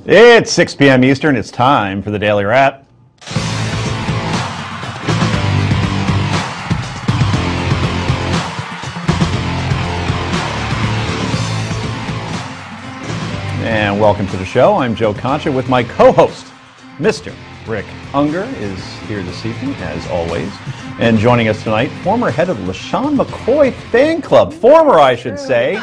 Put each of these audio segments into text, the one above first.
It's 6 p.m. Eastern. It's time for the Daily Wrap. And welcome to the show. I'm Joe Concha with my co-host, Mr. Rick Ungar, is here this evening, as always. And joining us tonight, former head of LaShawn McCoy fan club. Former, I should say.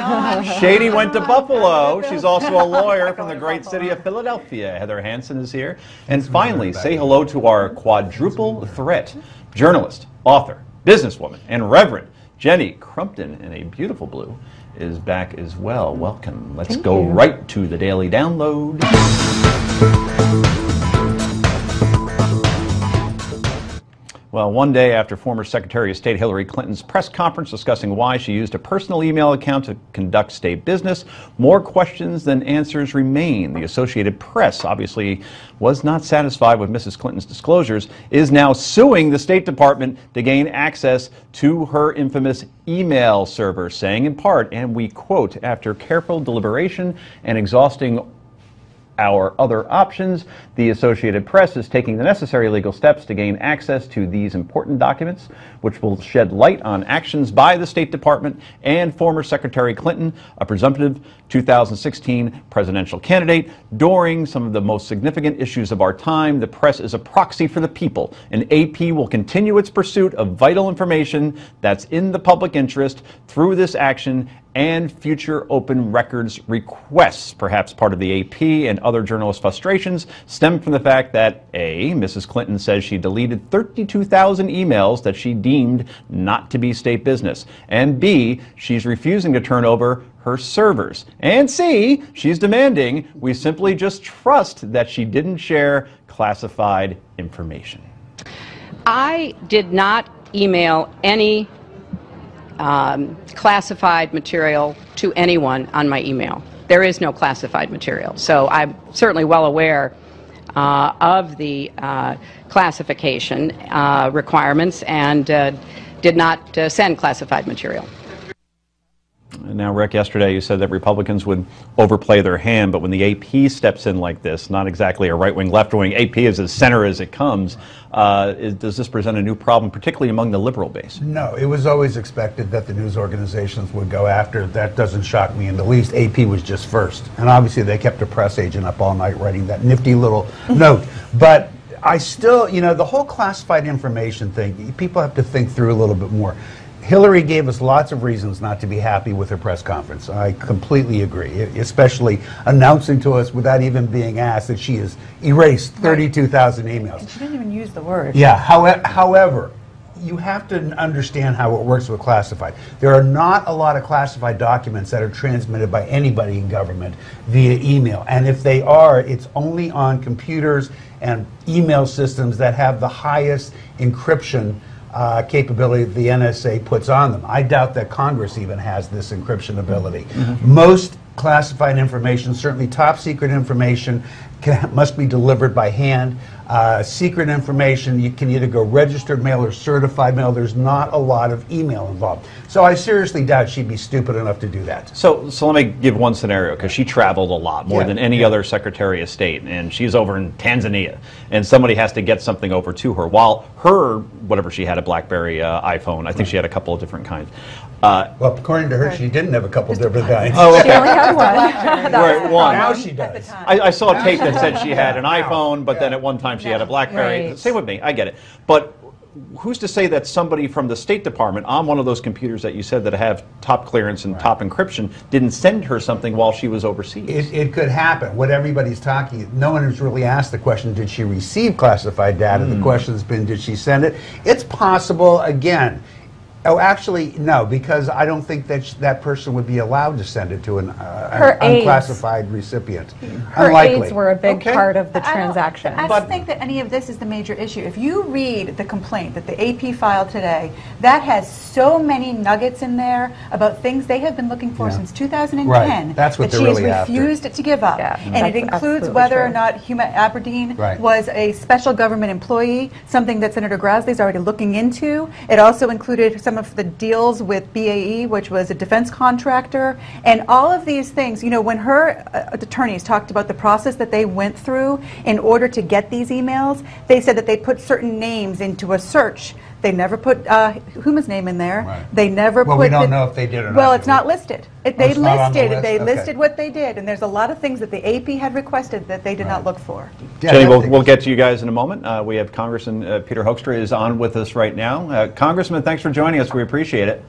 Shady went to Buffalo. She's also a lawyer from the great city of Philadelphia. Heather Hansen is here. And finally, say hello to our quadruple threat. Journalist, author, businesswoman, and Reverend Jenny Crumpton in a beautiful blue is back as well. Welcome. Let's go right to the Daily Download. Well, one day after former Secretary of State Hillary Clinton's press conference discussing why she used a personal email account to conduct state business, more questions than answers remain. The Associated Press obviously was not satisfied with Mrs. Clinton's disclosures, is now suing the State Department to gain access to her infamous email server, saying in part, and we quote, "After careful deliberation and exhausting our other options, the Associated Press is taking the necessary legal steps to gain access to these important documents, which will shed light on actions by the State Department and former Secretary Clinton, a presumptive 2016 presidential candidate, during some of the most significant issues of our time. The press is a proxy for the people, and AP will continue its pursuit of vital information that's in the public interest through this action and future open records requests." Perhaps part of the AP and other journalist frustrations stem from the fact that A, Mrs. Clinton says she deleted 32,000 emails that she deemed not to be state business, and B, she's refusing to turn over her servers, and C, she's demanding we simply just trust that she didn't share classified information. I did not email any classified material to anyone on my email. There is no classified material. So I'm certainly well aware of the classification requirements and did not send classified material. Now, Rick, yesterday you said that Republicans would overplay their hand, but when the AP steps in like this, not exactly a right-wing, left-wing, AP is as center as it comes, does this present a new problem, particularly among the liberal base? No, it was always expected that the news organizations would go after. That doesn't shock me in the least. AP was just first. And obviously they kept a press agent up all night writing that nifty little note. But I still, the whole classified information thing, people have to think through a little bit more. Hillary gave us lots of reasons not to be happy with her press conference. I completely agree, especially announcing to us without even being asked that she has erased 32,000 emails. And she didn't even use the word. Yeah, however, you have to understand how it works with classified. There are not a lot of classified documents that are transmitted by anybody in government via email. And if they are, it's only on computers and email systems that have the highest encryption capability the NSA puts on them. I doubt that Congress even has this encryption ability. Most classified information, certainly top secret information, must be delivered by hand. Secret information, you can either go registered mail or certified mail. There's not a lot of email involved. So I seriously doubt she'd be stupid enough to do that. So let me give one scenario, because she traveled a lot, more than any other Secretary of State, and she's over in Tanzania, and somebody has to get something over to her, while her, whatever she had, a BlackBerry iPhone, I think she had a couple of different kinds. Well, according to her, she didn't have a couple different kinds. Oh, okay. She only had one. Right, one. Now she does. I saw a tape that said she had an iPhone, but then at one time she had a BlackBerry. Right. Same with me, I get it. But who's to say that somebody from the State Department on one of those computers that you said that have top clearance and top encryption didn't send her something while she was overseas? It could happen. What everybody's talking, no one has really asked the question, did she receive classified data? The question's been, did she send it? It's possible, again. Oh, actually, no, because I don't think that that person would be allowed to send it to an unclassified recipient. Her Unlikely. aides were a big part of the transaction. I don't think that any of this is the major issue. If you read the complaint that the AP filed today, that has so many nuggets in there about things they have been looking for since 2010 Right. That's what that they're she really has refused to give up. Yeah. And it includes whether or not Huma Aberdeen was a special government employee, something that Senator Grassley is already looking into. It also included some some of the deals with BAE, which was a defense contractor, and all of these things. You know, when her attorneys talked about the process that they went through in order to get these emails, they said that they put certain names into a search. They never put Huma's name in there. Right. They never Well, put. we don't know if they did or not. Well, it's not listed. They it's not on the listed. list? They Okay. listed what they did, and there's a lot of things that the AP had requested that they did not look for. Yeah, Jenny, that we'll get to you guys in a moment. We have Congressman Peter Hoekstra is on with us right now. Congressman, thanks for joining us. We appreciate it.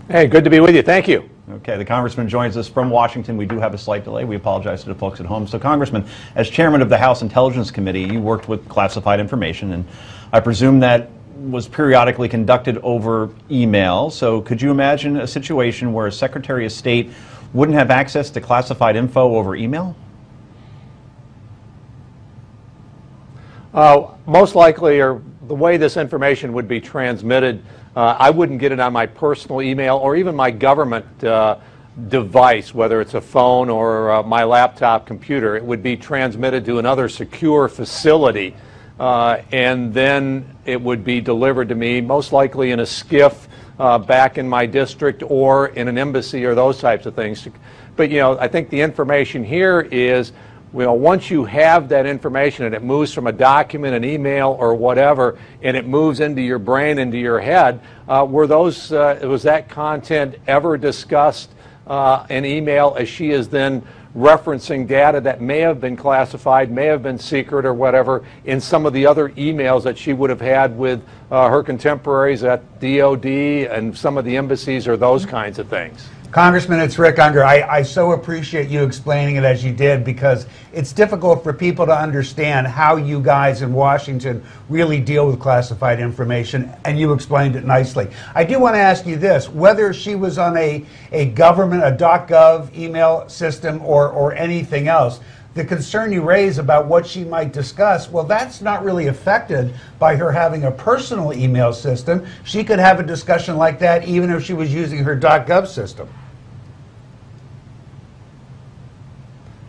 Hey, good to be with you. Thank you. Okay, the Congressman joins us from Washington. We do have a slight delay. We apologize to the folks at home. So, Congressman, as chairman of the House Intelligence Committee, you worked with classified information, and I presume that was periodically conducted over email. So could you imagine a situation where a Secretary of State wouldn't have access to classified info over email? Most likely, or the way this information would be transmitted, I wouldn't get it on my personal email or even my government device, whether it's a phone or my laptop computer. It would be transmitted to another secure facility, and then it would be delivered to me, most likely in a skiff back in my district or in an embassy or those types of things. But, you know, I think the information here is, you know, once you have that information and it moves from a document, an email, or whatever, and it moves into your brain, into your head, was that content ever discussed in email, as she is then referencing data that may have been classified, may have been secret or whatever, in some of the other emails that she would have had with her contemporaries at DOD and some of the embassies or those kinds of things? Congressman, it's Rick Ungar. I so appreciate you explaining it as you did, because it's difficult for people to understand how you guys in Washington really deal with classified information, and you explained it nicely. I do want to ask you this, whether she was on a government, a .gov email system or anything else, the concern you raise about what she might discuss, well, that's not really affected by her having a personal email system. She could have a discussion like that even if she was using her .gov system.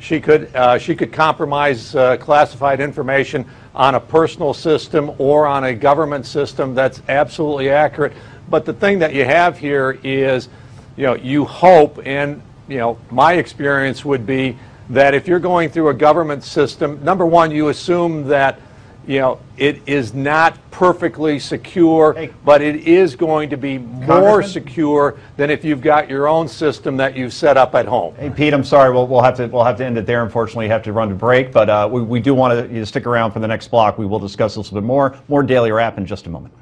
She could compromise classified information on a personal system or on a government system. That's absolutely accurate. But the thing that you have here is, you know, you hope, and, you know, my experience would be that if you're going through a government system, number one, you assume that, you know, it is not perfectly secure, but it is going to be more secure than if you've got your own system that you've set up at home. Hey, Pete, I'm sorry. We'll have to end it there. Unfortunately, you have to run to break, but we do want you to stick around for the next block. We will discuss this a bit more. More Daily Wrap in just a moment.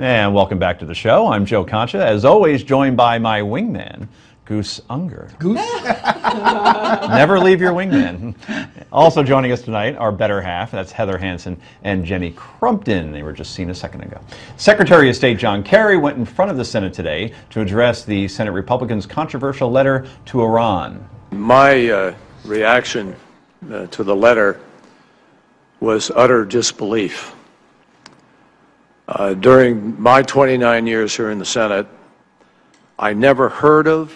And welcome back to the show. I'm Joe Concha, as always, joined by my wingman, Goose Ungar. Goose? Never leave your wingman. Also joining us tonight, our better half, that's Heather Hansen and Jenny Crumpton. They were just seen a second ago. Secretary of State John Kerry went in front of the Senate today to address the Senate Republicans' controversial letter to Iran. My reaction to the letter was utter disbelief. During my 29 years here in the Senate, I never heard of,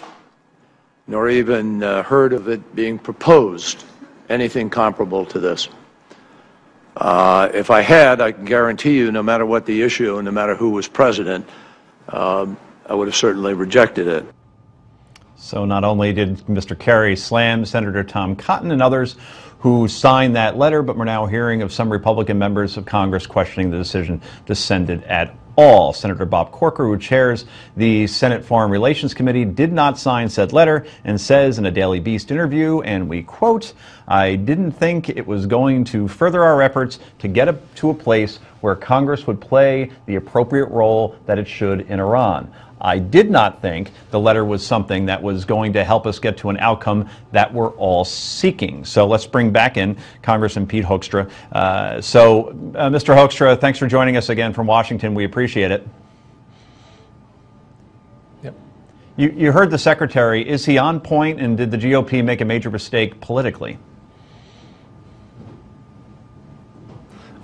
nor even heard of it being proposed, anything comparable to this. If I had, I can guarantee you, no matter what the issue and no matter who was president, I would have certainly rejected it. So not only did Mr. Kerry slam Senator Tom Cotton and others who signed that letter, but we're now hearing of some Republican members of Congress questioning the decision to send it at all. Senator Bob Corker, who chairs the Senate Foreign Relations Committee, did not sign said letter and says in a Daily Beast interview, and we quote, "I didn't think it was going to further our efforts to get to a place where Congress would play the appropriate role that it should in Iran. I did not think the letter was something that was going to help us get to an outcome that we're all seeking." So let's bring back in Congressman Pete Hoekstra. Mr. Hoekstra, thanks for joining us again from Washington. We appreciate it. Yep. You heard the Secretary. Is he on point, and did the GOP make a major mistake politically?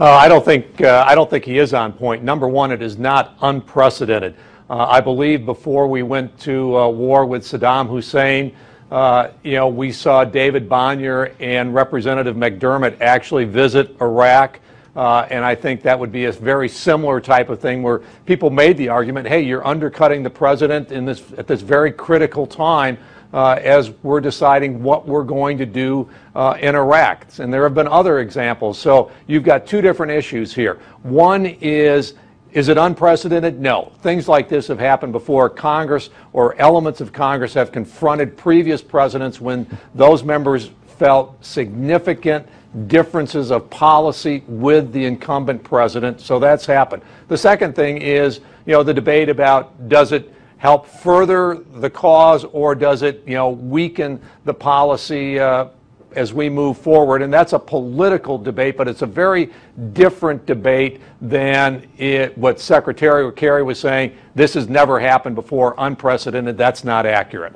I don't think he is on point. Number one, it is not unprecedented. I believe before we went to war with Saddam Hussein, We saw David Bonnier and Representative McDermott actually visit Iraq. And I think that would be a very similar type of thing where people made the argument, hey, you're undercutting the president at this very critical time as we're deciding what we're going to do in Iraq. And there have been other examples. So you've got two different issues here. One is it unprecedented? No. Things like this have happened before. Congress or elements of Congress have confronted previous presidents when those members felt significant differences of policy with the incumbent president. So that's happened. The second thing is, the debate about does it help further the cause or does it, weaken the policy as we move forward? And that's a political debate, but it's a very different debate than what Secretary Kerry was saying. This has never happened before, unprecedented. That's not accurate.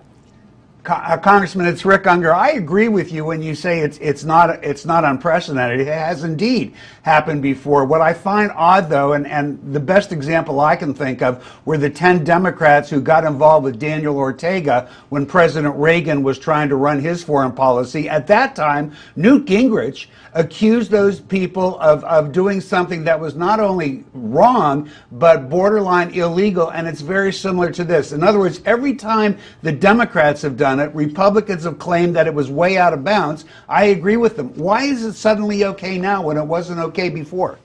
Congressman, it's Rick Ungar. I agree with you when you say it's not unprecedented. It has indeed happened before. What I find odd, though, and the best example I can think of were the 10 Democrats who got involved with Daniel Ortega when President Reagan was trying to run his foreign policy. At that time, Newt Gingrich accused those people of doing something that was not only wrong, but borderline illegal, and it's very similar to this. In other words, every time the Democrats have done it, Republicans have claimed that it was way out of bounds. I agree with them. Why is it suddenly okay now when it wasn't okay before?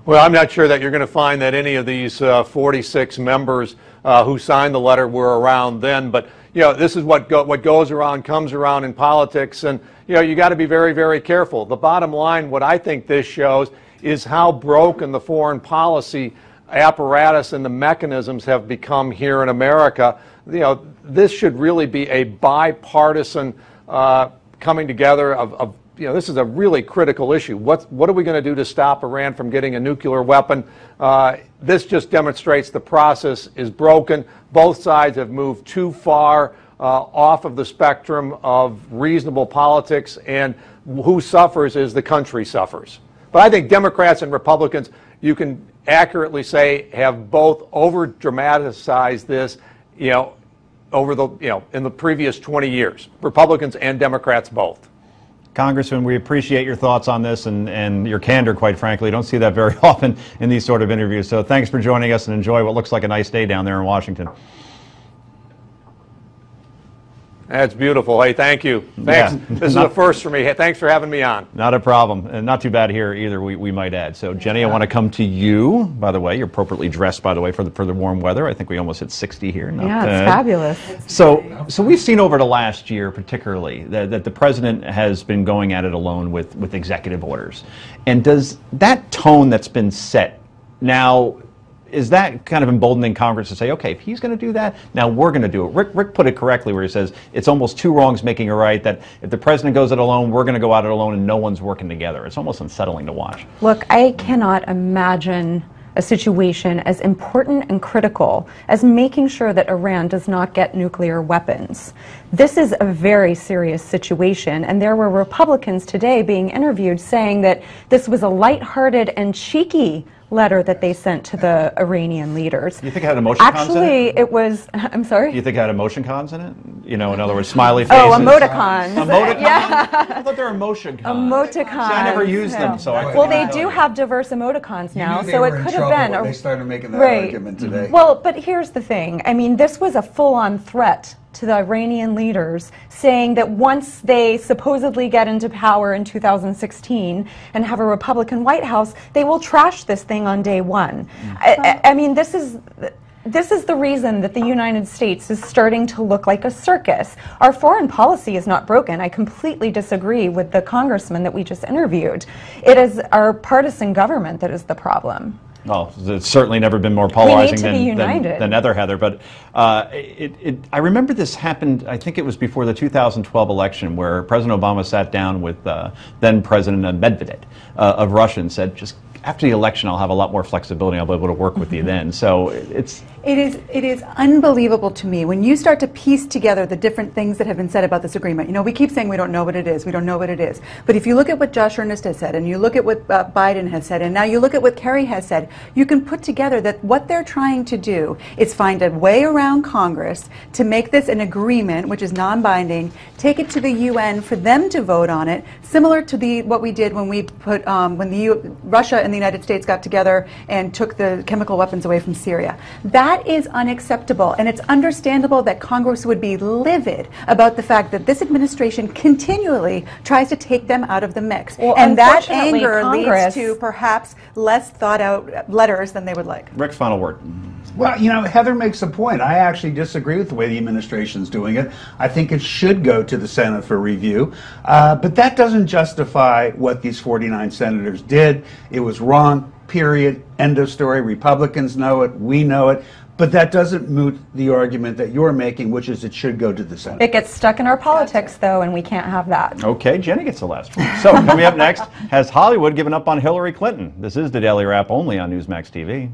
Well, I'm not sure that you're going to find that any of these 46 members who signed the letter were around then, but this is what goes around comes around in politics, and you got to be very, very careful. The bottom line, what I think this shows, is how broken the foreign policy apparatus and the mechanisms have become here in America. This should really be a bipartisan coming together of this is a really critical issue. What are we going to do to stop Iran from getting a nuclear weapon? This just demonstrates the process is broken. Both sides have moved too far off of the spectrum of reasonable politics, and who suffers is the country suffers. But I think Democrats and Republicans, you can accurately say, have both over-dramatized this, over the, in the previous 20 years. Republicans and Democrats both. Congressman, we appreciate your thoughts on this and your candor, quite frankly. You don't see that very often in these sort of interviews. So thanks for joining us, and enjoy what looks like a nice day down there in Washington. That's beautiful. Hey, thank you. Thanks. Yeah. This is a first for me. Hey, thanks for having me on. Not a problem. And not too bad here either, we might add. So, Jenny, I want to come to you. By the way, you're appropriately dressed, by the way, for the warm weather. I think we almost hit 60 here. Not yeah, bad. It's fabulous. So we've seen over the last year, particularly, that the president has been going at it alone with executive orders. And does that tone that's been set now, is that kind of emboldening Congress to say, okay, if he's going to do that, now we're going to do it? Rick put it correctly where he says it's almost two wrongs making a right, that if the president goes it alone, we're going to go at it alone, and no one's working together. It's almost unsettling to watch. Look, I cannot imagine a situation as important and critical as making sure that Iran does not get nuclear weapons. This is a very serious situation, and there were Republicans today being interviewed saying that this was a lighthearted and cheeky letter that they sent to the Iranian leaders. Do you think it had emotion cons in it? Actually, it was, I'm sorry? Do you think it had emotion cons in it? In other words, smiley faces? Oh, emoticons. Emoticons? Yeah. I thought they were emotion cons. Emoticons. See, I never used them, so I Well, they do have diverse emoticons now, so it could have been. They started making that argument today. Well, but here's the thing. I mean, this was a full-on threat to the Iranian leaders, saying that once they supposedly get into power in 2016 and have a Republican White House, they will trash this thing on day one. I mean, this is the reason that the United States is starting to look like a circus. Our foreign policy is not broken. I completely disagree with the congressman that we just interviewed. It is our partisan government that is the problem. Well, it's certainly never been more polarizing than other, Heather. But I remember this happened, I think it was before the 2012 election, where President Obama sat down with then President Medvedev of Russia and said, just after the election, I'll have a lot more flexibility. I'll be able to work with you then. So It is unbelievable to me when you start to piece together the different things that have been said about this agreement. You know, we keep saying we don't know what it is, we don't know what it is. But if you look at what Josh Earnest has said, and you look at what Biden has said, and now you look at what Kerry has said, you can put together that what they're trying to do is find a way around Congress to make this an agreement, which is non-binding, take it to the UN for them to vote on it, similar to what we did when we put Russia and the United States got together and took the chemical weapons away from Syria. That is unacceptable, and it's understandable that Congress would be livid about the fact that this administration continually tries to take them out of the mix. Well, and that unfortunately, anger Congress leads to perhaps less thought out letters than they would like. Rick's final word. Well, you know, Heather makes a point. I actually disagree with the way the administration's doing it. I think it should go to the Senate for review. But that doesn't justify what these 49 senators did. It was wrong, period. End of story. Republicans know it. We know it. But that doesn't moot the argument that you're making, which is it should go to the Senate. It gets stuck in our politics, though, and we can't have that. Okay, Jenny gets the last one. So, coming up next, has Hollywood given up on Hillary Clinton? This is the Daily Wrap only on Newsmax TV.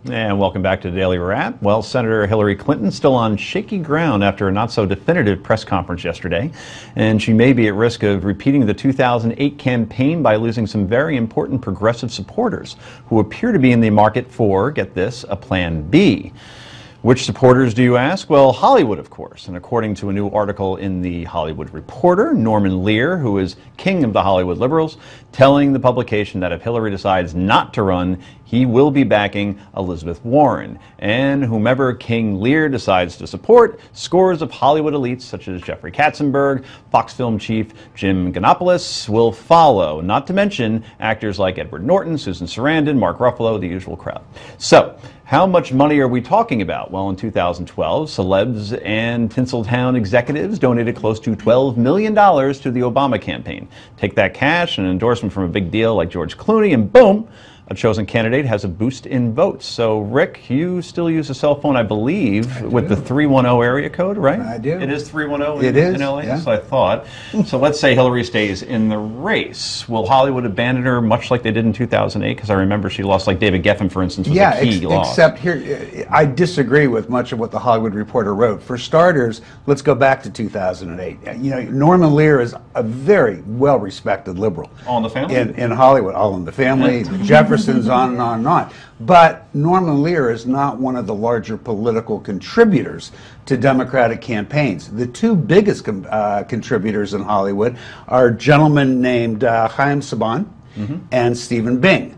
And welcome back to the Daily Wrap. Well, Senator Hillary Clinton still on shaky ground after a not-so-definitive press conference yesterday, and she may be at risk of repeating the 2008 campaign by losing some very important progressive supporters who appear to be in the market for, get this, a Plan B. Which supporters, do you ask? Well, Hollywood, of course. And according to a new article in the Hollywood Reporter, Norman Lear, who is king of the Hollywood liberals, telling the publication that if Hillary decides not to run, he will be backing Elizabeth Warren. And whomever King Lear decides to support, scores of Hollywood elites such as Jeffrey Katzenberg, Fox film chief Jim Ganopoulos will follow. Not to mention actors like Edward Norton, Susan Sarandon, Mark Ruffalo, the usual crowd. So, how much money are we talking about? Well, in 2012, celebs and Tinseltown executives donated close to $12 million to the Obama campaign. Take that cash, an endorsement from a big deal like George Clooney, and boom, a chosen candidate has a boost in votes. So, Rick, you still use a cell phone, I believe, with the 310 area code, right? I do. It is 310 It is, in LA, yeah. so I thought. So let's say Hillary stays in the race. Will Hollywood abandon her much like they did in 2008? Because I remember she lost, like David Geffen, for instance, was a key loss. Except here, I disagree with much of what the Hollywood Reporter wrote. For starters, let's go back to 2008. You know, Norman Lear is a very well-respected liberal. All in the Family? In Hollywood. All in the Family, the Jeffersons, on and on and on. But Norman Lear is not one of the larger political contributors to Democratic campaigns. The two biggest contributors in Hollywood are gentlemen named Chaim Saban and Stephen Bing.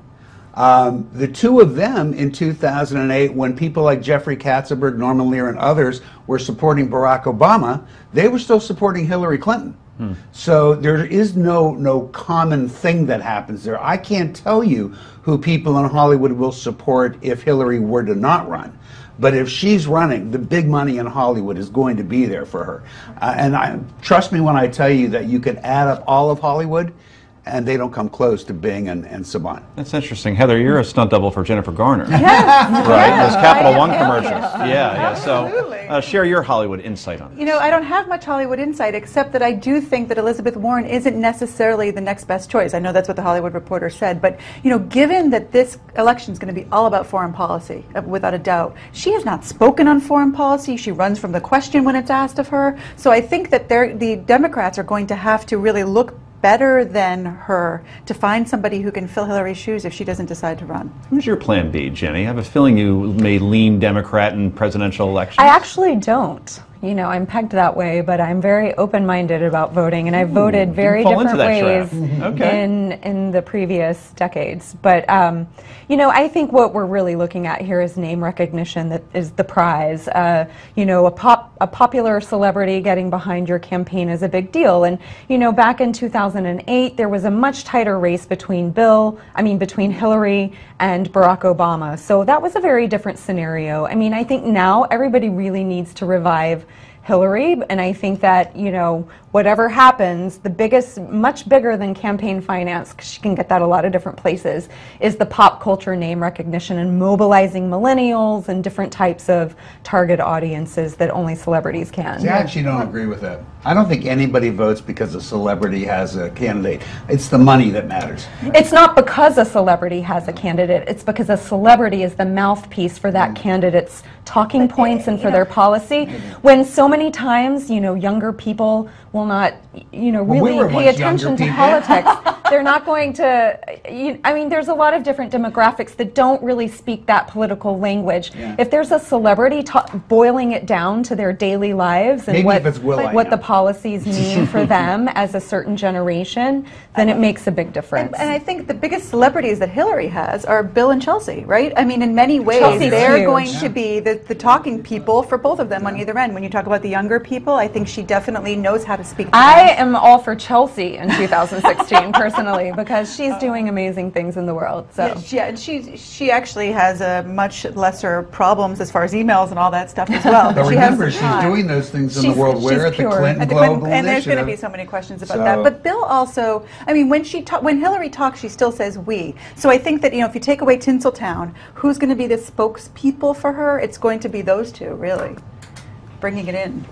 The two of them in 2008, when people like Jeffrey Katzenberg, Norman Lear, and others were supporting Barack Obama, they were still supporting Hillary Clinton. So there is no common thing that happens there. I can't tell you who people in Hollywood will support if Hillary were to not run. But if she's running, the big money in Hollywood is going to be there for her. Trust me when I tell you that you could add up all of Hollywood, and they don't come close to Bing and Saban. That's interesting. Heather, you're a stunt double for Jennifer Garner. Yes. Right? Those Capital One commercials. Yeah. Yeah. So Absolutely. share your Hollywood insight on this. You know, I don't have much Hollywood insight, except that I do think that Elizabeth Warren isn't necessarily the next best choice. I know that's what the Hollywood Reporter said, but, you know, given that this election is going to be all about foreign policy, without a doubt, she has not spoken on foreign policy. She runs from the question when it's asked of her. So I think that the Democrats are going to have to really look better than her to find somebody who can fill Hillary's shoes if she doesn't decide to run. Who's your plan B, Jenny? I have a feeling you may lean Democrat in presidential elections. I actually don't. You know, I'm pegged that way, but I'm very open-minded about voting, and I've voted very different ways in the previous decades. But, you know, I think what we're really looking at here is name recognition that is the prize. You know, a popular celebrity getting behind your campaign is a big deal. And, you know, back in 2008, there was a much tighter race between Hillary and Barack Obama. So that was a very different scenario. I mean, I think now everybody really needs to revive Hillary, and I think that, you know, whatever happens, the biggest, much bigger than campaign finance, 'cause she can get that a lot of different places, is the pop culture name recognition and mobilizing millennials and different types of target audiences that only celebrities can. See, I actually don't agree with that. I don't think anybody votes because a celebrity has a candidate. It's the money that matters. It's not because a celebrity has a candidate, it's because a celebrity is the mouthpiece for that candidate's talking points and for their policy. When so many times, you know, younger people will not, you know, really pay attention to politics. They're not going to, I mean, there's a lot of different demographics that don't really speak that political language. Yeah. If there's a celebrity boiling it down to their daily lives and what the policies mean for them as a certain generation, then it makes a big difference. And I think the biggest celebrities that Hillary has are Bill and Chelsea, right? I mean, in many ways, Chelsea's they're huge. going to be the talking people for both of them on either end. When you talk about the younger people, I think she definitely knows how to speak to I them. am all for Chelsea in 2016 personally, because she's doing amazing things in the world. So Yeah, and she actually has a much lesser problems as far as emails and all that stuff as well. But She has remember, some she's time. doing those things in She's- the world. she's We're at the pure. Clinton At the Global Clinton- and there's going to Initiative. be so many questions about So- that. But Bill also, I mean, when Hillary talks, she still says we. So I think that, you know, if you take away Tinseltown, who's going to be the spokespeople for her? It's going to be those two, really, bringing it in.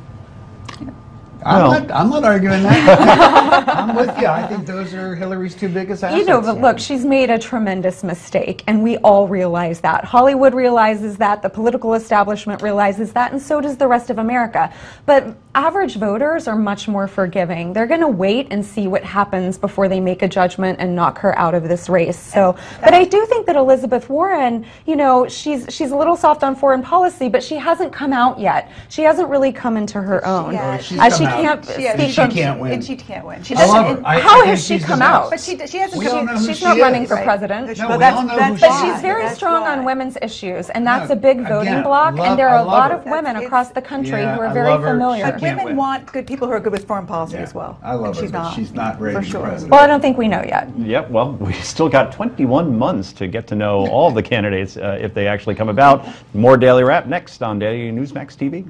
I'm not arguing that. I'm with you. I think those are Hillary's two biggest assets. you know, but look, she's made a tremendous mistake, and we all realize that. Hollywood realizes that, the political establishment realizes that, and so does the rest of America. But average voters are much more forgiving. They're going to wait and see what happens before they make a judgment and knock her out of this race. So, but I do think that Elizabeth Warren, you know, she's a little soft on foreign policy, but she hasn't come out yet. She hasn't really come into her own. Yeah, she's She come out. can't She speak She from- can't win. And she can't win. She I love doesn't. her. I How think has she she's come the out? best. But she hasn't. We don't know who She's she not is. running for Right. president. No, Well, we all know who But she she's is. very That's strong why. on women's issues, and that's No, a big voting again, bloc, love- and there I are a love lot her. of women It's- across the country Yeah, who are I very love her. familiar. She But can't women win. want good people who are good with foreign policy Yeah. as well. I love And her, she's but not. she's not ready For to be sure. president. Well, I don't think we know yet. Yep, well, we still got 21 months to get to know all the candidates if they actually come about. More Daily Wrap next on Daily Newsmax TV.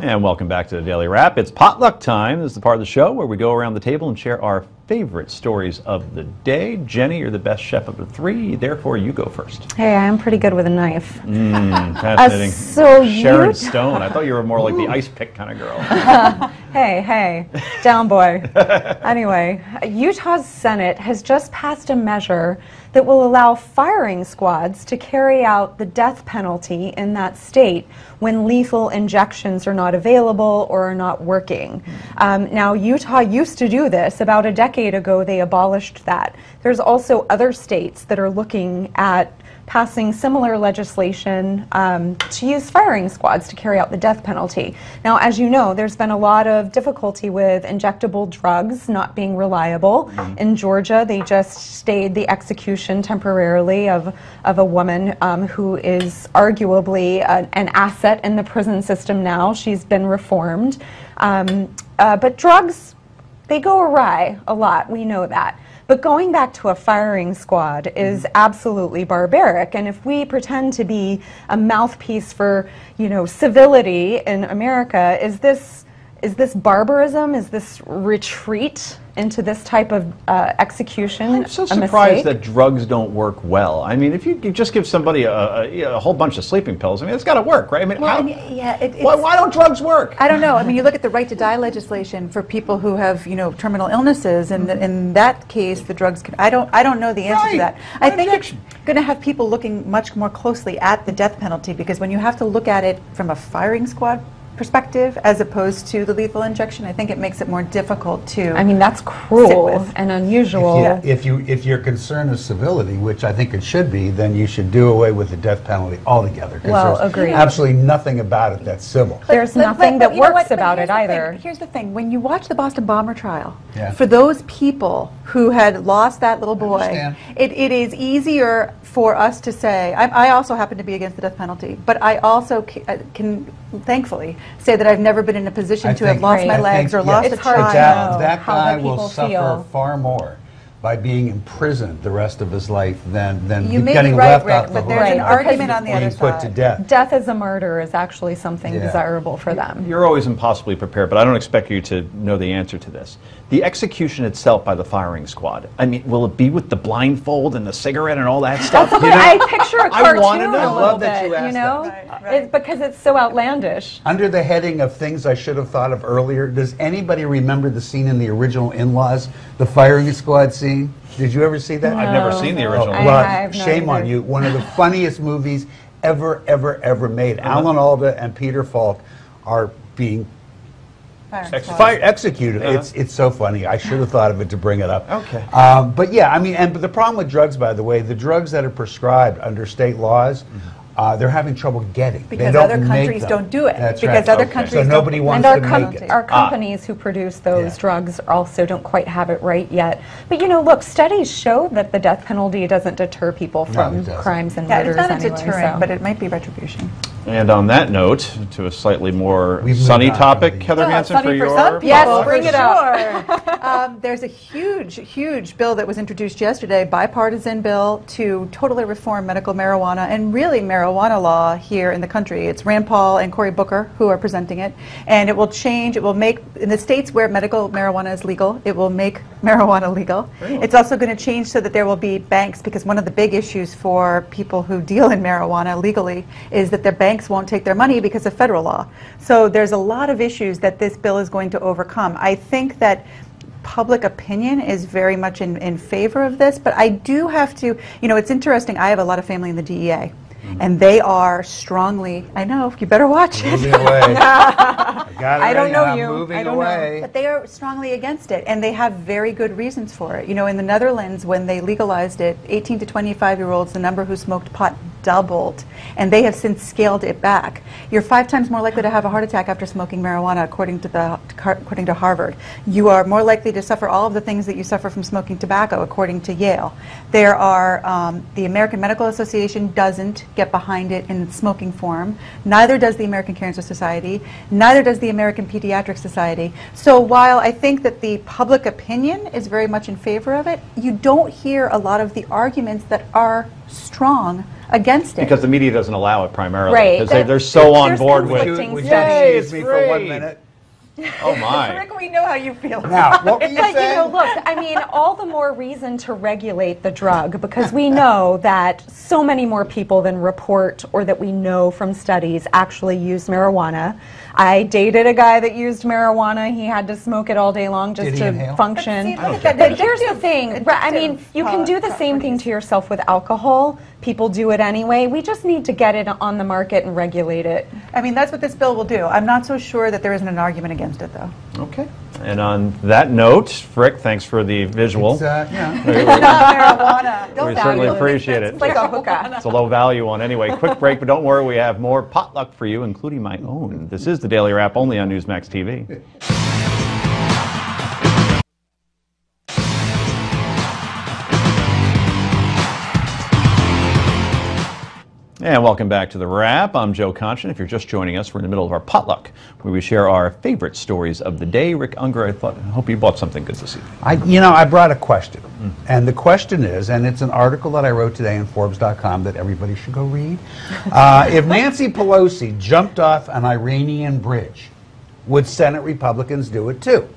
And welcome back to the Daily Wrap. It's potluck time. This is the part of the show where we go around the table and share our favorite stories of the day. Jenny, you're the best chef of the three, therefore you go first. Hey, I'm pretty good with a knife. Fascinating. so Sharon you- Stone. I thought you were more like the ice pick kind of girl. Hey, down boy. Anyway, Utah's Senate has just passed a measure that will allow firing squads to carry out the death penalty in that state when lethal injections are not available or are not working. Now, Utah used to do this. About a decade ago, they abolished that. There's also other states that are looking at passing similar legislation to use firing squads to carry out the death penalty. Now, as you know, there's been a lot of difficulty with injectable drugs not being reliable. In Georgia, they just stayed the execution temporarily of a woman who is arguably an asset in the prison system now. She's been reformed. But drugs, they go awry a lot, we know that. But going back to a firing squad is absolutely barbaric. And if we pretend to be a mouthpiece for, you know, civility in America, is this barbarism? Is this retreat into this type of execution? I'm so a surprised mistake? that drugs don't work well. I mean, if you just give somebody a whole bunch of sleeping pills, I mean, it's got to work, right? I mean, Well, why don't drugs work? I don't know. I mean, you look at the right to die legislation for people who have, you know, terminal illnesses, and in that case, the drugs can. I don't know the answer Right. to that. What I think injection? it's going to have people looking much more closely at the death penalty, because when you have to look at it from a firing squad perspective as opposed to the lethal injection, I think it makes it more difficult to. I mean, that's Sit cruel with. and unusual. If your concern is civility, which I think it should be, then you should do away with the death penalty altogether. 'Cause Well, there's agreed. absolutely nothing about it that's civil. There's nothing that you know works what? But about here's it the thing. either. Here's the thing. When you watch the Boston bomber trial, Yeah. for those people who had lost that little boy, understand. it is easier for us to say, I also happen to be against the death penalty, but I also can thankfully, say that I've never been in a position to have lost my legs or lost a It's hard to child. know that how guy the will people suffer feel. far more by being imprisoned the rest of his life than You may getting be right, left Rick, off the but hook. there's an Right, argument on the being other put to side. death. Death as a murder is actually something Yeah. desirable for them. You're always impossibly prepared, but I don't expect you to know the answer to this. The execution itself by the firing squad, I mean, will it be with the blindfold and the cigarette and all that stuff? That's what I picture a I cartoon wanna know. a I little love that bit, you asked know? that. Right. It's because it's so outlandish. Under the heading of things I should have thought of earlier, does anybody remember the scene in the original In-Laws, the firing squad scene? Did you ever see that? I've never seen the original. I Well, have not shame on either. you. One of the funniest movies ever made. Alan Alda and Peter Falk are being executed. It's so funny. I should have thought of it to bring it up. Okay. But yeah, I mean, but the problem with drugs, by the way, the drugs that are prescribed under state laws, they're having trouble getting. They Because don't other make countries them. don't do it. That's Because right. other Okay. countries So don't. nobody wants And to make it. our companies who produce those Yeah. drugs also don't quite have it right yet. But you know, look, studies show that the death penalty doesn't deter people from it doesn't. crimes and Yeah, murders it's not a anyway. deterrent, So. but it might be retribution. And on that note, to a slightly more We've moved sunny on from topic, the- Heather Hansen, for Sunny your some people, Yes, bring for it up. sure. There's a huge bill that was introduced yesterday, bipartisan bill to totally reform medical marijuana and really marijuana law here in the country. It's Rand Paul and Cory Booker who are presenting it, and it will change. It will make in the states where medical marijuana is legal, it will make marijuana legal. Really? It's also going to change so that there will be banks, because one of the big issues for people who deal in marijuana legally is that their banks won't take their money because of federal law. So there's a lot of issues that this bill is going to overcome. I think that public opinion is very much in favor of this, but I do have to, it's interesting, I have a lot of family in the DEA. And they are strongly, I know, you better watch it. Moving away. I don't know you. Moving I don't know. away. But they are strongly against it, and they have very good reasons for it. In the Netherlands, when they legalized it, 18 to 25-year-olds, the number who smoked pot doubled, and they have since scaled it back. You're 5 times more likely to have a heart attack after smoking marijuana, according to Harvard. You are more likely to suffer all of the things that you suffer from smoking tobacco, according to Yale. There are the American Medical Association doesn't get behind it in smoking form. Neither does the American Cancer Society. Neither does the American Pediatric Society. So while I think that the public opinion is very much in favor of it, you don't hear a lot of the arguments that are strong against it. because the media doesn't allow it primarily. Right. Because they're so on There's board with conflicting Would you Yay, excuse it's me for 1 free. minute? Oh my. Rick, we know how you feel. Now, what were you But saying? look, I mean, all the more reason to regulate the drug, because we know that so many more people than report or that we know from studies actually use marijuana. I dated a guy that used marijuana. He had to smoke it all day long just Did he to inhale? function. But see, look at that. But here's the thing. I mean, you can do the same thing properties. to yourself with alcohol. People do it anyway. We just need to get it on the market and regulate it. I mean, that's what this bill will do. I'm not so sure that there isn't an argument against it, though. Okay. And on that note, Frick, thanks for the visual. It's, yeah. Marijuana. We certainly appreciate it. It's like a hookah. It's a low value one anyway. Quick break, but don't worry, we have more potluck for you, including my own. This is the Daily Wrap, only on Newsmax TV. And welcome back to The Wrap. I'm Joe Conchin. If you're just joining us, we're in the middle of our potluck, where we share our favorite stories of the day. Rick Ungar, I hope you bought something good this evening. I brought a question. And the question is, and it's an article that I wrote today in Forbes.com that everybody should go read. If Nancy Pelosi jumped off an Iranian bridge, would Senate Republicans do it too?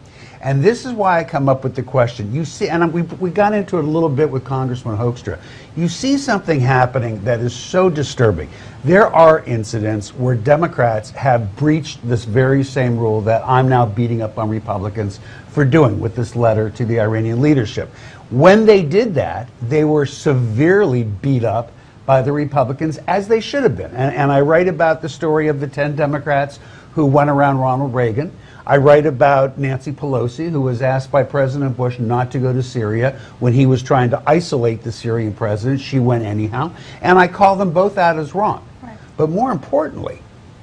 And this is why I come up with the question. You see, and we got into it a little bit with Congressman Hoekstra. You see something happening that is so disturbing. There are incidents where Democrats have breached this very same rule that I'm now beating up on Republicans for doing with this letter to the Iranian leadership. When they did that, they were severely beat up by the Republicans, as they should have been. And I write about the story of the 10 Democrats who went around Ronald Reagan. I write about Nancy Pelosi, who was asked by President Bush not to go to Syria when he was trying to isolate the Syrian president. She went anyhow. And I call them both out as wrong. Right. But more importantly,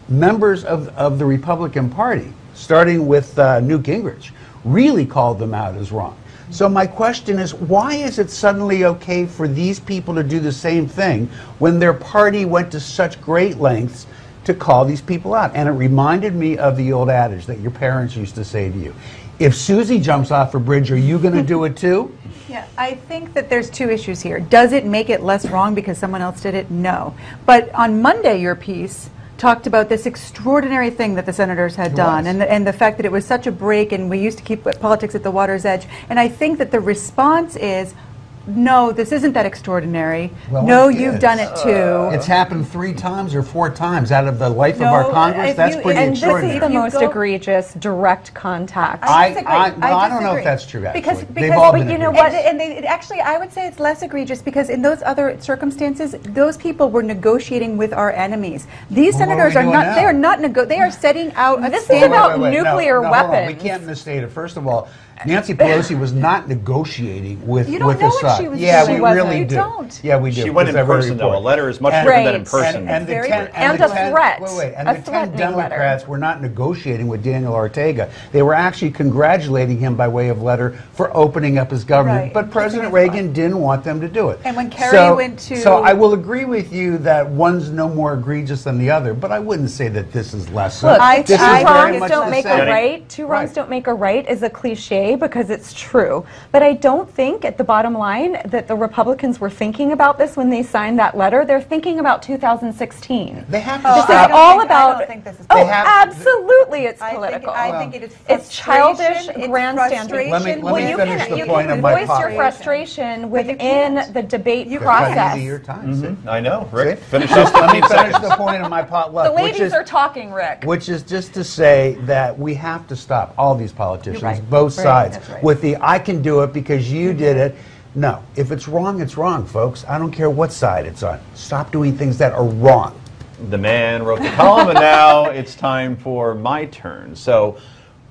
members of the Republican Party, starting with Newt Gingrich, really called them out as wrong. So my question is, why is it suddenly okay for these people to do the same thing when their party went to such great lengths to call these people out. And it reminded me of the old adage that your parents used to say to you, if Susie jumps off a bridge, are you going to do it too? Yeah, I think that there's two issues here. Does it make it less wrong because someone else did it? No. But on Monday, your piece talked about this extraordinary thing that the senators had done, and the fact that it was such a break, and we used to keep politics at the water's edge. And I think that the response is, no, this isn't that extraordinary. Well, no, you've done it too. It's happened 3 times or 4 times out of the life of our Congress. That's pretty extraordinary. And this is the most egregious direct contact. I disagree. I don't know if that's true, actually. Because They've all been you know egregious. what? And actually, I would say it's less egregious because in those other circumstances, those people were negotiating with our enemies. These senators are not. They are not. They are setting out. This is about nuclear no, weapons. We can't misstate it. First of all, Nancy Pelosi was not negotiating with You don't know the what side. she was Yeah, doing. we really You do. don't. Yeah, we do. She went in because I've person, read though. A reports. letter is much And- different than in Right. person. And the Very 10, different. And the a 10 threat. Wait, and A the 10 threatening letter. Democrats were not negotiating with Daniel Ortega. They were actually congratulating him by way of letter for opening up his government. Right. But President Reagan didn't want them to do it. And when Kerry went to... So I will agree with you that one's no more egregious than the other, but I wouldn't say that this is less. Look, This is two very wrongs much don't the make same. a right. Two wrongs Right. don't make a right is a cliche because it's true. But I don't think at the bottom line that the Republicans were thinking about this when they signed that letter. They're thinking about 2016. They have to This stop. is all I about. don't think this is Oh, They have- absolutely, it's I political. think it is It's childish frustration, it's grandstanding. frustration Let me Well, with- you finish can the you point can of my voice your part. frustration But you within can't. the debate You They're cutting process. into your time. see? I know. Rick, See? finish this Let me 15 finish seconds. the point of my potluck, The which ladies is are talking, Rick. which is just to say that we have to stop all these politicians, You're right. both Right, sides, that's right. with the "I can do it because you did it." No, if it's wrong, it's wrong, folks. I don't care what side it's on. Stop doing things that are wrong. The man wrote the column, and now it's time for my turn. So,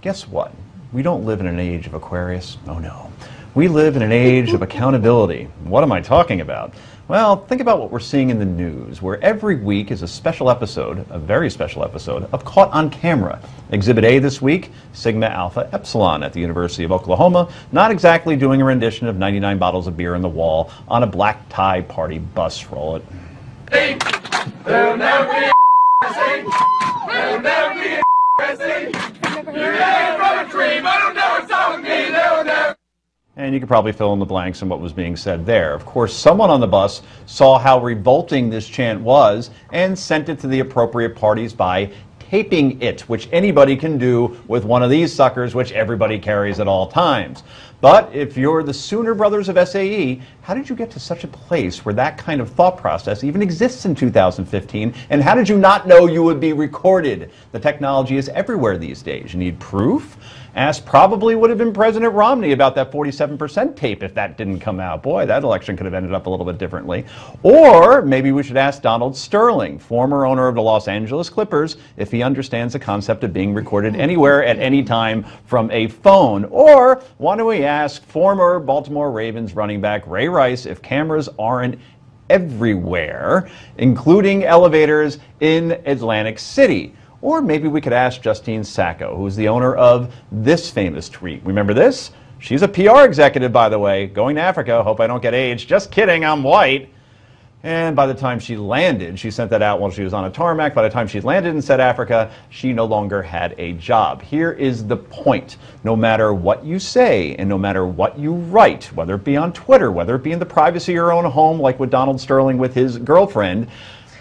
guess what? We don't live in an age of Aquarius. Oh, no. We live in an age of accountability. What am I talking about? Well, think about what we're seeing in the news, where every week is a special episode, a very special episode, of Caught on Camera. Exhibit A this week, Sigma Alpha Epsilon at the University of Oklahoma, not exactly doing a rendition of 99 bottles of beer in the wall on a black tie party bus. Roll it. There'll never be there'll never be you ain't from a tree, but it'll never stop me. There'll never. And you could probably fill in the blanks on what was being said there. Of course, someone on the bus saw how revolting this chant was and sent it to the appropriate parties by taping it, which anybody can do with one of these suckers, which everybody carries at all times. But if you're the Sooner brothers of SAE, how did you get to such a place where that kind of thought process even exists in 2015? And how did you not know you would be recorded? The technology is everywhere these days. You need proof? Ask probably would have been President Romney about that 47% tape if that didn't come out. Boy, that election could have ended up a little bit differently. Or maybe we should ask Donald Sterling, former owner of the Los Angeles Clippers, if he understands the concept of being recorded anywhere at any time from a phone. Or why don't we ask former Baltimore Ravens running back Ray Rice if cameras aren't everywhere, including elevators in Atlantic City. Or maybe we could ask Justine Sacco, who's the owner of this famous tweet. Remember this? She's a PR executive, by the way, going to Africa. Hope I don't get aged. Just kidding, I'm white. And by the time she landed, she sent that out while she was on a tarmac. By the time she landed in said Africa, she no longer had a job. Here is the point. No matter what you say and no matter what you write, whether it be on Twitter, whether it be in the privacy of your own home, like with Donald Sterling with his girlfriend,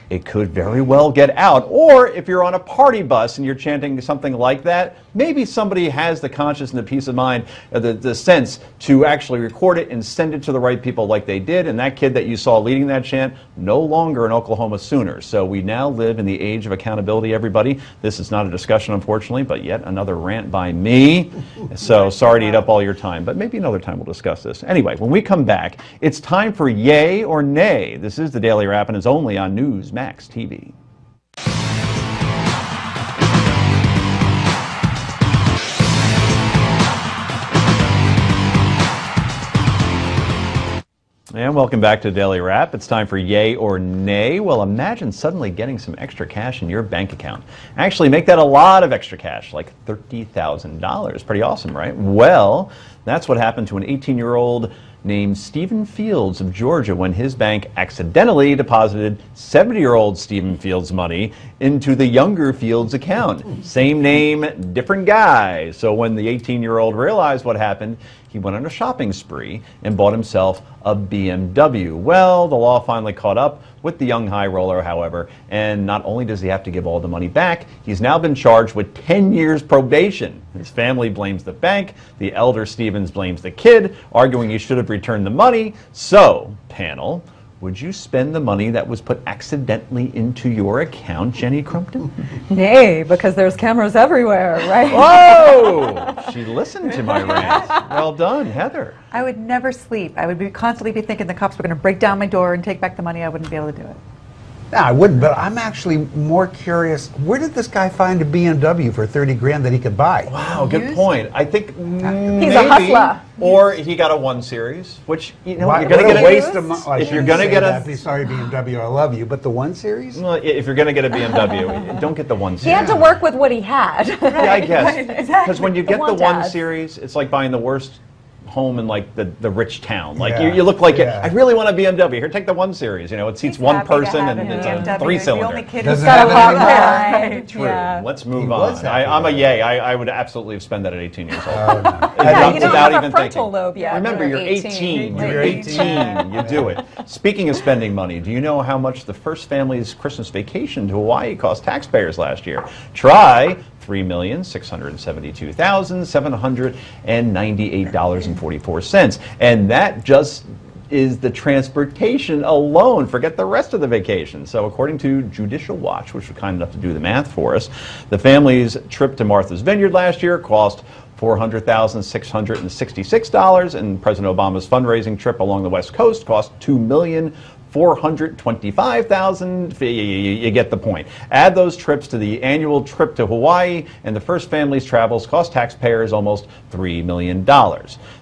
it could very well get out. Or if you're on a party bus and you're chanting something like that, maybe somebody has the conscience and the peace of mind, the sense to actually record it and send it to the right people like they did. And that kid that you saw leading that chant, no longer an Oklahoma Sooner. So we now live in the age of accountability, everybody. This is not a discussion, unfortunately, but yet another rant by me. So sorry to eat up all your time, but maybe another time we'll discuss this. Anyway, when we come back, it's time for Yay or Nay. This is the Daily Wrap and it's only on Newsmax TV. And welcome back to Daily Wrap. It's time for Yay or Nay. Well, imagine suddenly getting some extra cash in your bank account. Actually, make that a lot of extra cash, like $30,000. Pretty awesome, right? Well, that's what happened to an 18-year-old named Stephen Fields of Georgia when his bank accidentally deposited 70-year-old Stephen Fields' money into the younger Fields' account. Same name, different guy. So when the 18-year-old realized what happened, he went on a shopping spree and bought himself a BMW. Well, the law finally caught up with the young high roller, however, and not only does he have to give all the money back, he's now been charged with 10 years probation. His family blames the bank, the elder Stevens blames the kid, arguing he should have returned the money. So, panel, would you spend the money that was put accidentally into your account, Jenny Crumpton? Nay, because there's cameras everywhere, right? Whoa! She listened to my rant. Well done, Heather. I would never sleep. I would constantly be thinking the cops were going to break down my door and take back the money. I wouldn't be able to do it. No, I wouldn't, but I'm actually more curious. Where did this guy find a BMW for 30 grand that he could buy? Wow, good point. I think He's maybe, a hustler. Or he got a 1 Series, which, you know, Why, you're going to get a waste of money. if you're going to get a sorry BMW, I love you, but the 1 Series? well, if you're going to get a BMW, don't get the 1 Series. He had to work with what he had. Yeah, I guess. Because exactly. when you get the 1 Wantads. Series, it's like buying the worst home in like the rich town. Like Yeah, you look like yeah. I really want a BMW. Here, take the 1 Series. You know, it seats He's one happy to person have and a it's BMW. a He's the 3-cylinder. only kid Doesn't who's got have a it lot anymore. right. True. Yeah. Let's move He on. was happy I'm a with yay. I would absolutely have spent that at 18 years old. Oh, no. Yeah, you Without don't have a even frontal thinking. lobe yet. Remember, when you're 18. You're You're 18. 18. You do it. Speaking of spending money, do you know how much the first family's Christmas vacation to Hawaii cost taxpayers last year? Try $3,672,798.44. And that just is the transportation alone. Forget the rest of the vacation. So according to Judicial Watch, which was kind enough to do the math for us, the family's trip to Martha's Vineyard last year cost $400,666, and President Obama's fundraising trip along the West Coast cost $2,425,000. You get the point. Add those trips to the annual trip to Hawaii, and the first family's travels cost taxpayers almost $3 million.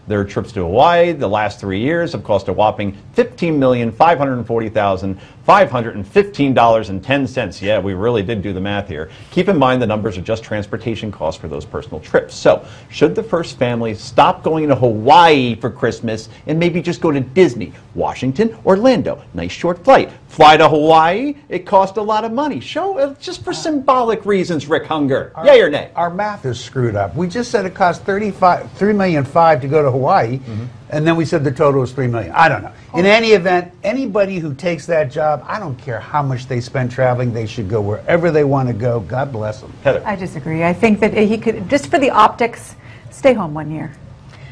Their trips to Hawaii the last 3 years have cost a whopping $15,540,515.10. Yeah, we really did do the math here. Keep in mind the numbers are just transportation costs for those personal trips. So, should the first family stop going to Hawaii for Christmas and maybe just go to Disney, Washington, Orlando? Nice short flight. Fly to Hawaii, it cost a lot of money. Show just for symbolic reasons, Rick Ungar. Yay or nay? Our math is screwed up. We just said it cost $3.5 million to go to Hawaii, and then we said the total was $3 million. I don't know. In any event, anybody who takes that job, I don't care how much they spend traveling, they should go wherever they want to go. God bless them. Heather. I disagree. I think that he could, just for the optics, stay home 1 year.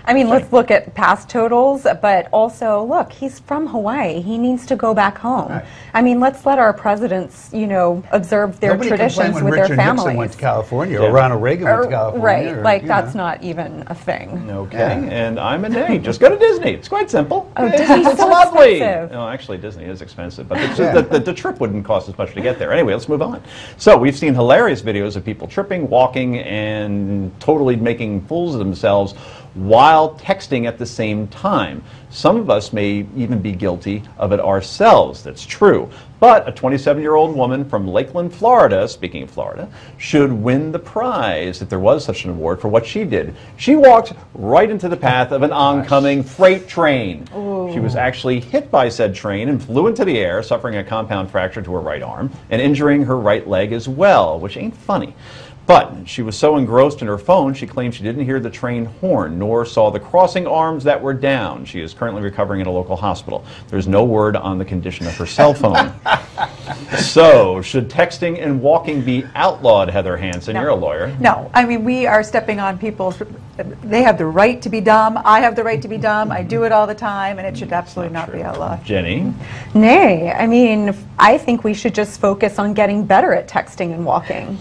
I mean, let's look at past totals, but also, look, he's from Hawaii. He needs to go back home. Right. I mean, let's let our presidents, you know, observe their Nobody traditions complained when with Richard their families. Nixon went to California, Yeah. or Ronald Reagan went to Or- California. right, or, like you that's know. not even a thing. Okay, Yeah. and I'm a nay. Just go to Disney. It's quite simple. Oh, it's Disney's it's so lovely. expensive. No, actually, Disney is expensive, but Yeah. the trip wouldn't cost as much to get there. Anyway, let's move on. So we've seen hilarious videos of people tripping, walking, and totally making fools of themselves while texting at the same time. Some of us may even be guilty of it ourselves. That's true. But a 27-year-old woman from Lakeland, Florida, speaking of Florida, should win the prize if there was such an award for what she did. She walked right into the path of an oncoming freight train. She was actually hit by said train and flew into the air, suffering a compound fracture to her right arm and injuring her right leg as well, which ain't funny. But she was so engrossed in her phone, she claimed she didn't hear the train horn, nor saw the crossing arms that were down. She is currently recovering in a local hospital. There's no word on the condition of her cell phone. So, should texting and walking be outlawed, Heather Hansen? No. You're a lawyer. No, I mean, we are stepping on people's, they have the right to be dumb. I have the right to be dumb. I do it all the time, and it should absolutely not be outlawed. Jenny? Nay, I mean, I think we should just focus on getting better at texting and walking.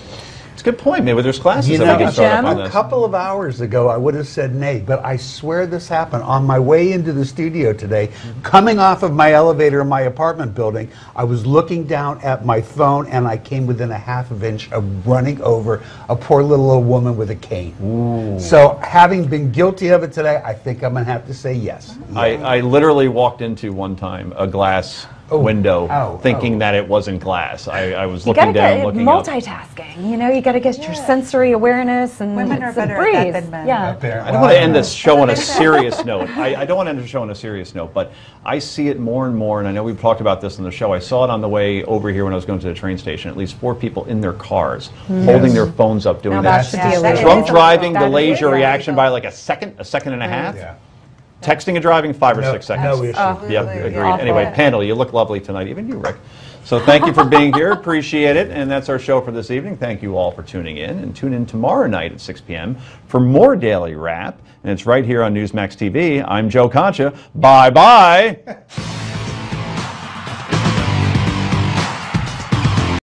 It's a good point. Maybe there's classes You that know, we can start up on a this. couple of hours ago, I would have said nay, but I swear this happened. On my way into the studio today, coming off of my elevator in my apartment building, I was looking down at my phone, and I came within a half of an inch of running over a poor little old woman with a cane. Ooh. So, having been guilty of it today, I think I'm going to have to say yes. I literally walked into one time a glass window, thinking that it wasn't glass. I was You looking gotta down, get looking up. multitasking. You know, you got to get your sensory awareness and Women are it's a better at that breeze. than men. Yeah. I don't want to end this show on a serious note. I don't want to end the show on a serious note, but I see it more and more, and I know we've talked about this on the show. I saw it on the way over here when I was going to the train station. At least 4 people in their cars holding their phones up doing Now that. that should be illegal. Drunk driving That is delays your illegal. reaction by like a second and a half. Yeah. Texting and driving 5 or 6 seconds. No issue. Yep, Absolutely. agreed. Awful. Anyway, panel, you look lovely tonight. Even you, Rick. So thank you for being here. Appreciate it. And that's our show for this evening. Thank you all for tuning in. And tune in tomorrow night at 6 p.m. for more Daily Wrap. And it's right here on Newsmax TV. I'm Joe Concha. Bye-bye.